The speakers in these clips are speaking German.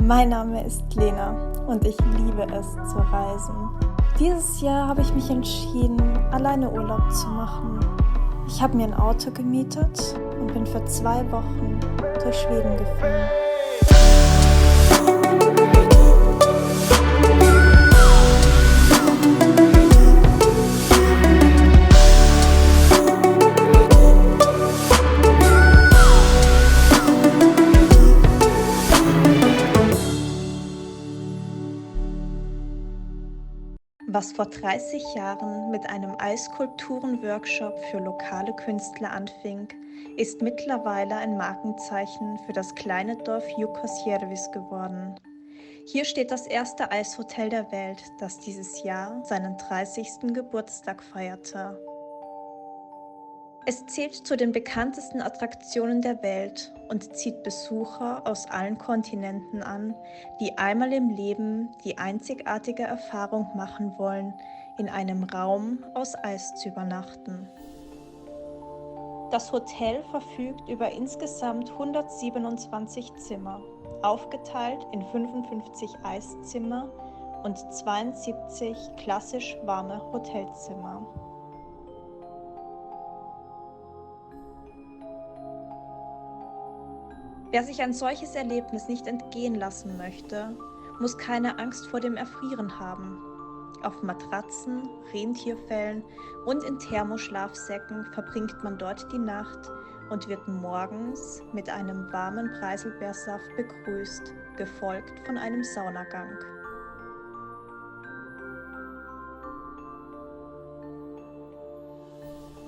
Mein Name ist Lena und ich liebe es zu reisen. Dieses Jahr habe ich mich entschieden, alleine Urlaub zu machen. Ich habe mir ein Auto gemietet und bin für 2 Wochen durch Schweden gefahren. Was vor 30 Jahren mit einem Eisskulpturen-Workshop für lokale Künstler anfing, ist mittlerweile ein Markenzeichen für das kleine Dorf Jukkasjärvi geworden. Hier steht das erste Eishotel der Welt, das dieses Jahr seinen 30. Geburtstag feierte. Es zählt zu den bekanntesten Attraktionen der Welt und zieht Besucher aus allen Kontinenten an, die einmal im Leben die einzigartige Erfahrung machen wollen, in einem Raum aus Eis zu übernachten. Das Hotel verfügt über insgesamt 127 Zimmer, aufgeteilt in 55 Eiszimmer und 72 klassisch warme Hotelzimmer. Wer sich ein solches Erlebnis nicht entgehen lassen möchte, muss keine Angst vor dem Erfrieren haben. Auf Matratzen, Rentierfellen und in Thermoschlafsäcken verbringt man dort die Nacht und wird morgens mit einem warmen Preiselbeersaft begrüßt, gefolgt von einem Saunagang.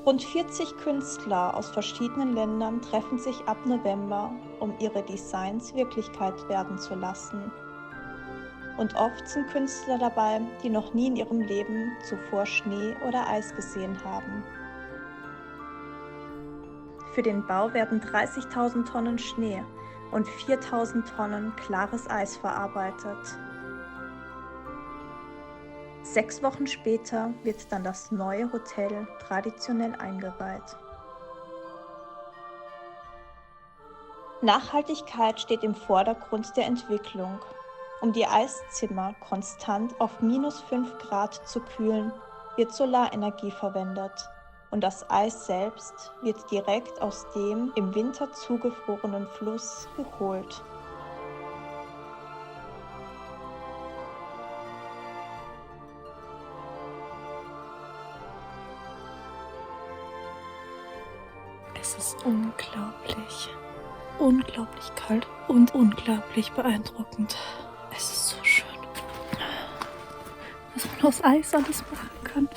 Rund 40 Künstler aus verschiedenen Ländern treffen sich ab November, um ihre Designs Wirklichkeit werden zu lassen. Und oft sind Künstler dabei, die noch nie in ihrem Leben zuvor Schnee oder Eis gesehen haben. Für den Bau werden 30.000 Tonnen Schnee und 4.000 Tonnen klares Eis verarbeitet. 6 Wochen später wird dann das neue Hotel traditionell eingeweiht. Nachhaltigkeit steht im Vordergrund der Entwicklung. Um die Eiszimmer konstant auf -5 Grad zu kühlen, wird Solarenergie verwendet und das Eis selbst wird direkt aus dem im Winter zugefrorenen Fluss geholt. Es ist unglaublich kalt und unglaublich beeindruckend. Es ist so schön, was man aus Eis alles machen kann.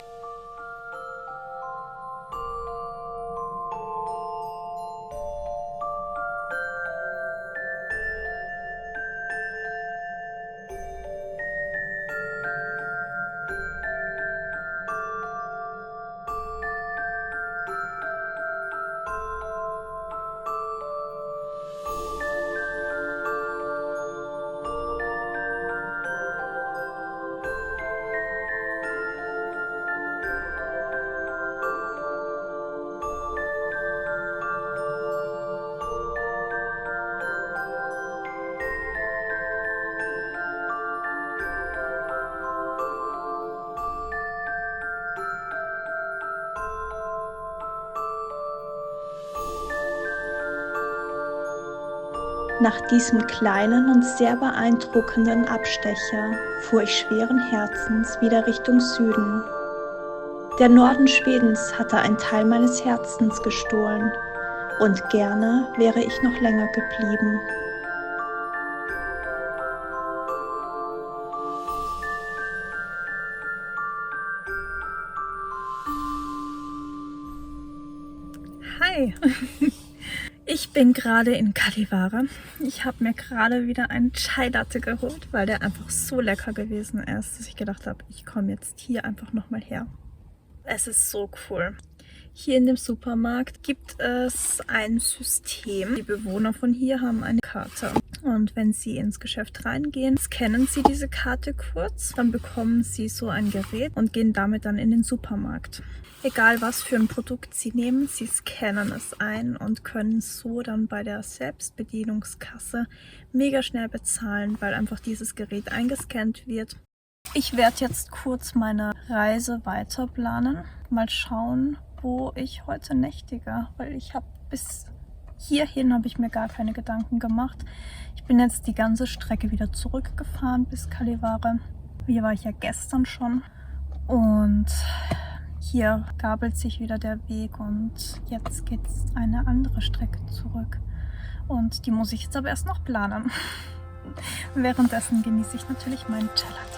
Nach diesem kleinen und sehr beeindruckenden Abstecher fuhr ich schweren Herzens wieder Richtung Süden. Der Norden Schwedens hatte einen Teil meines Herzens gestohlen und gerne wäre ich noch länger geblieben. Hi! Ich bin gerade in Kalivaara. Ich habe mir gerade wieder einen Chai Latte geholt, weil der einfach so lecker gewesen ist, dass ich gedacht habe, ich komme jetzt hier einfach nochmal her. Es ist so cool. Hier in dem Supermarkt gibt es ein System. Die Bewohner von hier haben eine Karte. Und wenn sie ins Geschäft reingehen, scannen sie diese Karte kurz. Dann bekommen sie so ein Gerät und gehen damit dann in den Supermarkt. Egal was für ein Produkt sie nehmen, sie scannen es ein und können so dann bei der Selbstbedienungskasse mega schnell bezahlen, weil einfach dieses Gerät eingescannt wird. Ich werde jetzt kurz meine Reise weiter planen. Mal schauen, wo ich heute nächtige, weil ich habe bis hierhin habe ich mir gar keine Gedanken gemacht. Ich bin jetzt die ganze Strecke wieder zurückgefahren bis Kalevala. Hier war ich ja gestern schon und hier gabelt sich wieder der Weg und jetzt geht es eine andere Strecke zurück. Und die muss ich jetzt aber erst noch planen. Währenddessen genieße ich natürlich meinen Gelato.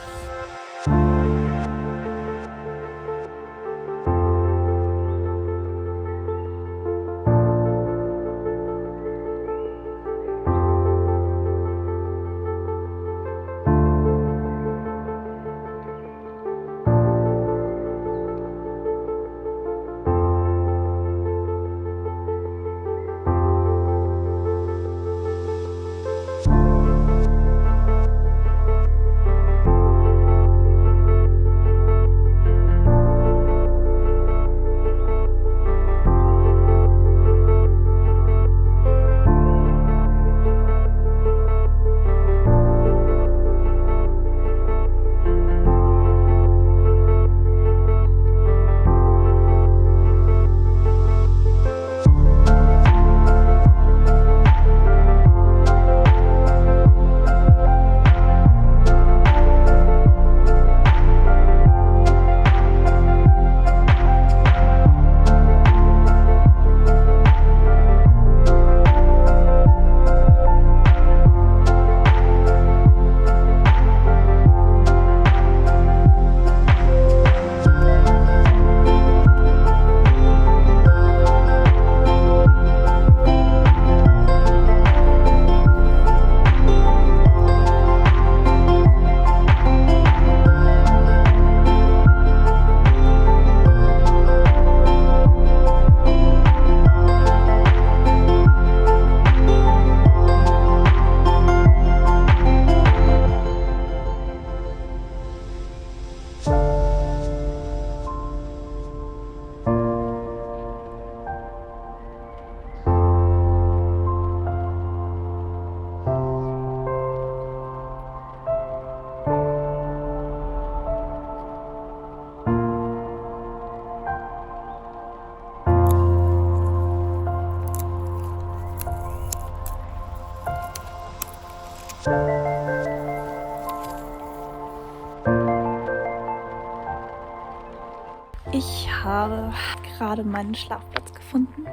Ich habe gerade meinen Schlafplatz gefunden.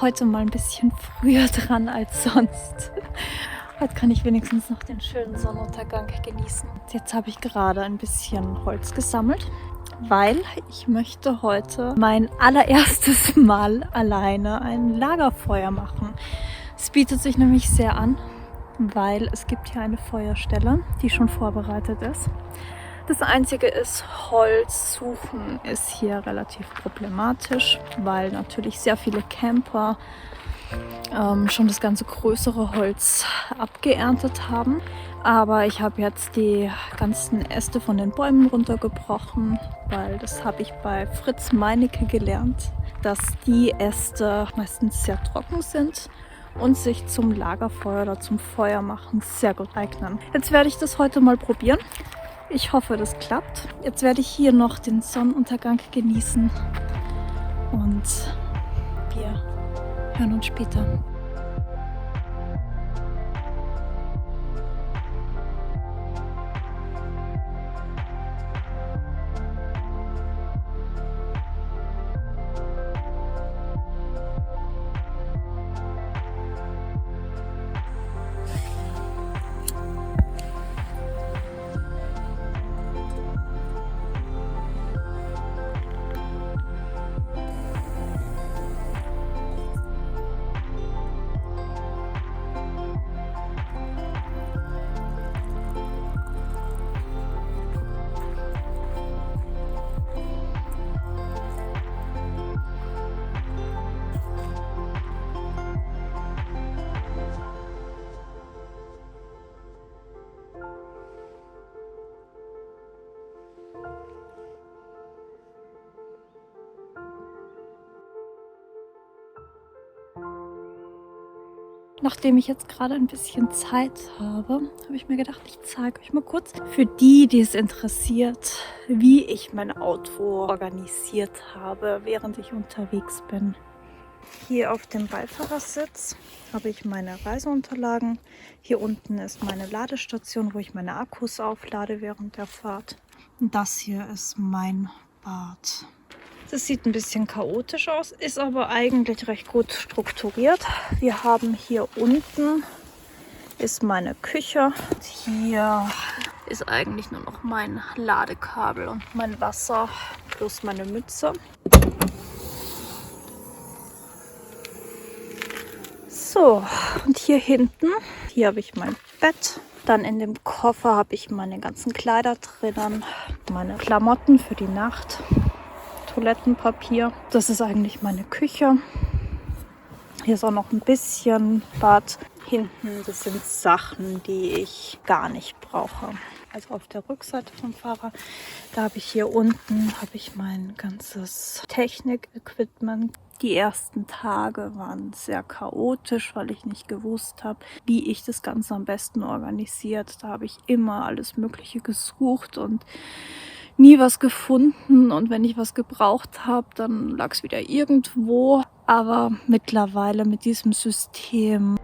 Heute mal ein bisschen früher dran als sonst. Heute kann ich wenigstens noch den schönen Sonnenuntergang genießen. Jetzt habe ich gerade ein bisschen Holz gesammelt, weil ich möchte heute mein allererstes Mal alleine ein Lagerfeuer machen. Es bietet sich nämlich sehr an, weil es gibt hier eine Feuerstelle, die schon vorbereitet ist. Das Einzige ist, Holz suchen ist hier relativ problematisch, weil natürlich sehr viele Camper schon das ganze größere Holz abgeerntet haben. Aber ich habe jetzt die ganzen Äste von den Bäumen runtergebrochen, weil das habe ich bei Fritz Meinecke gelernt, dass die Äste meistens sehr trocken sind und sich zum Lagerfeuer oder zum Feuermachen sehr gut eignen. Jetzt werde ich das heute mal probieren. Ich hoffe, das klappt. Jetzt werde ich hier noch den Sonnenuntergang genießen und wir hören uns später. Nachdem ich jetzt gerade ein bisschen Zeit habe, habe ich mir gedacht, ich zeige euch mal kurz, für die, die es interessiert, wie ich mein Auto organisiert habe, während ich unterwegs bin. Hier auf dem Beifahrersitz habe ich meine Reiseunterlagen. Hier unten ist meine Ladestation, wo ich meine Akkus auflade während der Fahrt. Und das hier ist mein Bad. Das sieht ein bisschen chaotisch aus, ist aber eigentlich recht gut strukturiert. Wir haben hier unten ist meine Küche. Und hier ist eigentlich nur noch mein Ladekabel und mein Wasser plus meine Mütze. So, und hier hinten, hier habe ich mein Bett. Dann in dem Koffer habe ich meine ganzen Kleider drinnen, meine Klamotten für die Nacht. Toilettenpapier. Das ist eigentlich meine Küche. Hier ist auch noch ein bisschen Bad. Hinten, das sind Sachen, die ich gar nicht brauche. Also auf der Rückseite vom Fahrer, da habe ich hier unten mein ganzes Technik-Equipment. Die ersten Tage waren sehr chaotisch, weil ich nicht gewusst habe, wie ich das Ganze am besten organisiert. Da habe ich immer alles Mögliche gesucht und nie was gefunden, und wenn ich was gebraucht habe, dann lag es wieder irgendwo. Aber mittlerweile mit diesem System